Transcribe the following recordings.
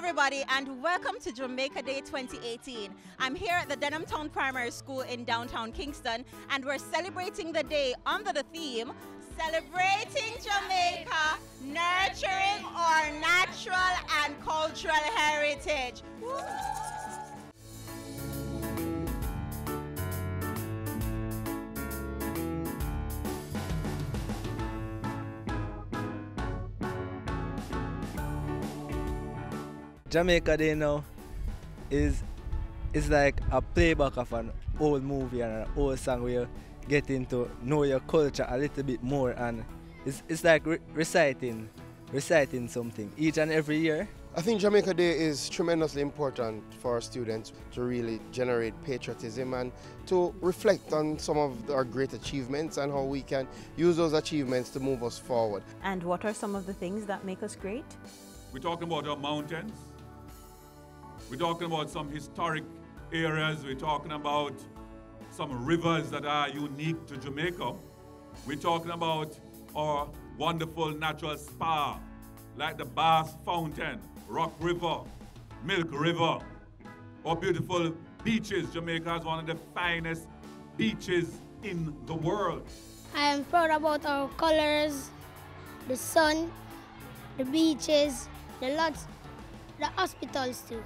everybody, and welcome to Jamaica Day 2018. I'm here at the Denham Town Primary School in downtown Kingston, and we're celebrating the day under the theme, Celebrating Jamaica, Nurturing Our Natural and Cultural Heritage. Woo! Jamaica Day now is like a playback of an old movie and an old song where you get into know your culture a little bit more, and it's like reciting something each and every year. I think Jamaica Day is tremendously important for our students to really generate patriotism and to reflect on some of our great achievements and how we can use those achievements to move us forward. And what are some of the things that make us great? We're talking about our mountains. We're talking about some historic areas. We're talking about some rivers that are unique to Jamaica. We're talking about our wonderful natural spa, like the Bass Fountain, Rock River, Milk River, our beautiful beaches. Jamaica has one of the finest beaches in the world. I am proud about our colors, the sun, the beaches, the lots, the hospitals too,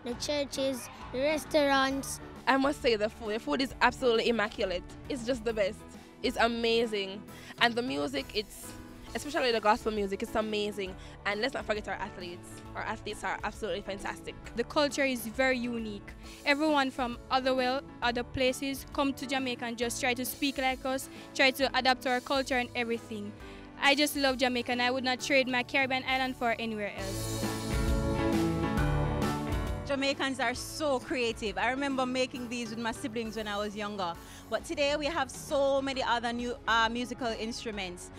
the churches, the restaurants. I must say the food is absolutely immaculate. It's just the best. It's amazing. And the music, especially the gospel music, it's amazing. And let's not forget our athletes. Our athletes are absolutely fantastic. The culture is very unique. Everyone from other places come to Jamaica and just try to speak like us, try to adapt to our culture and everything. I just love Jamaica, and I would not trade my Caribbean island for anywhere else. Jamaicans are so creative. I remember making these with my siblings when I was younger. But today we have so many other new musical instruments.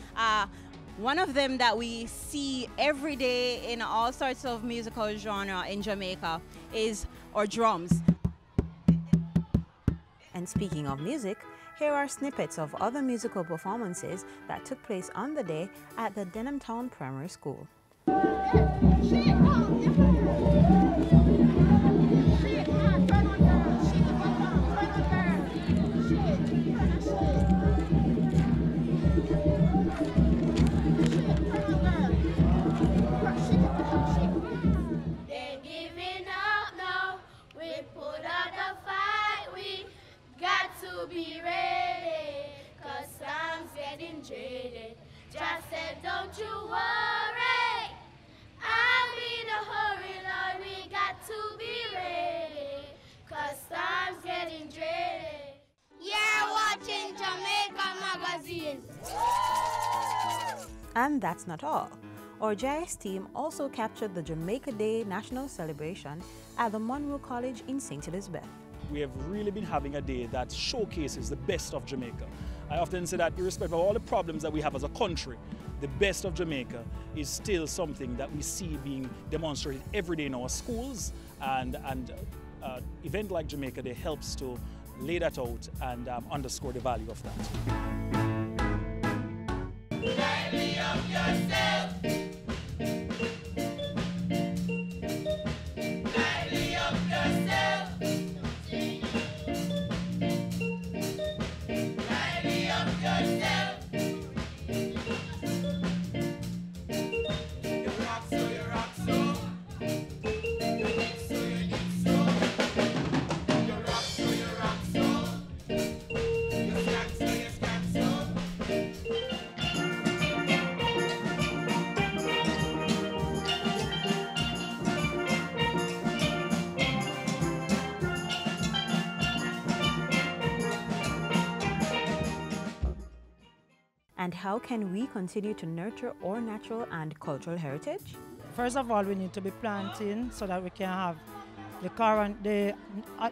One of them that we see every day in all sorts of musical genre in Jamaica is our drums. And speaking of music, here are snippets of other musical performances that took place on the day at the Denham Town Primary School. Be ready, 'cause time's getting jaded. Just said, don't you worry, I'm in a hurry, Lord, we got to be ready, 'cause time's getting jaded. You're watching Jamaica Magazine. And that's not all. Our JS team also captured the Jamaica Day National Celebration at the Monroe College in St. Elizabeth. We have really been having a day that showcases the best of Jamaica. I often say that irrespective of all the problems that we have as a country, the best of Jamaica is still something that we see being demonstrated every day in our schools, and event like Jamaica Day helps to lay that out and underscore the value of that. Lively up yourself. Lively up yourself. Lively up yourself. You rock so, you rock so. You dig so, you dig so. You rock so, you rock so. You scan so, you scan so. And how can we continue to nurture our natural and cultural heritage? First of all, we need to be planting so that we can have the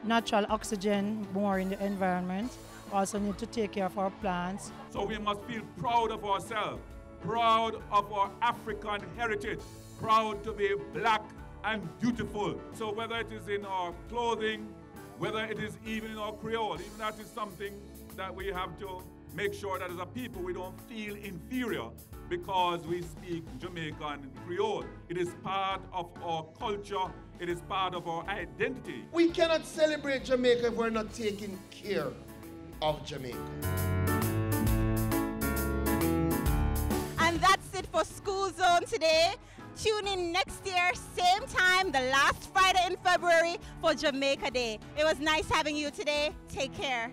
natural oxygen more in the environment. Also need to take care of our plants. So we must feel proud of ourselves, proud of our African heritage, proud to be black and beautiful. So whether it is in our clothing, whether it is even in our Creole, even that is something that we have to make sure that as a people we don't feel inferior because we speak Jamaican Creole. It is part of our culture. It is part of our identity. We cannot celebrate Jamaica if we're not taking care of Jamaica. And that's it for School Zone today. Tune in next year, same time, the last Friday in February for Jamaica Day. It was nice having you today. Take care.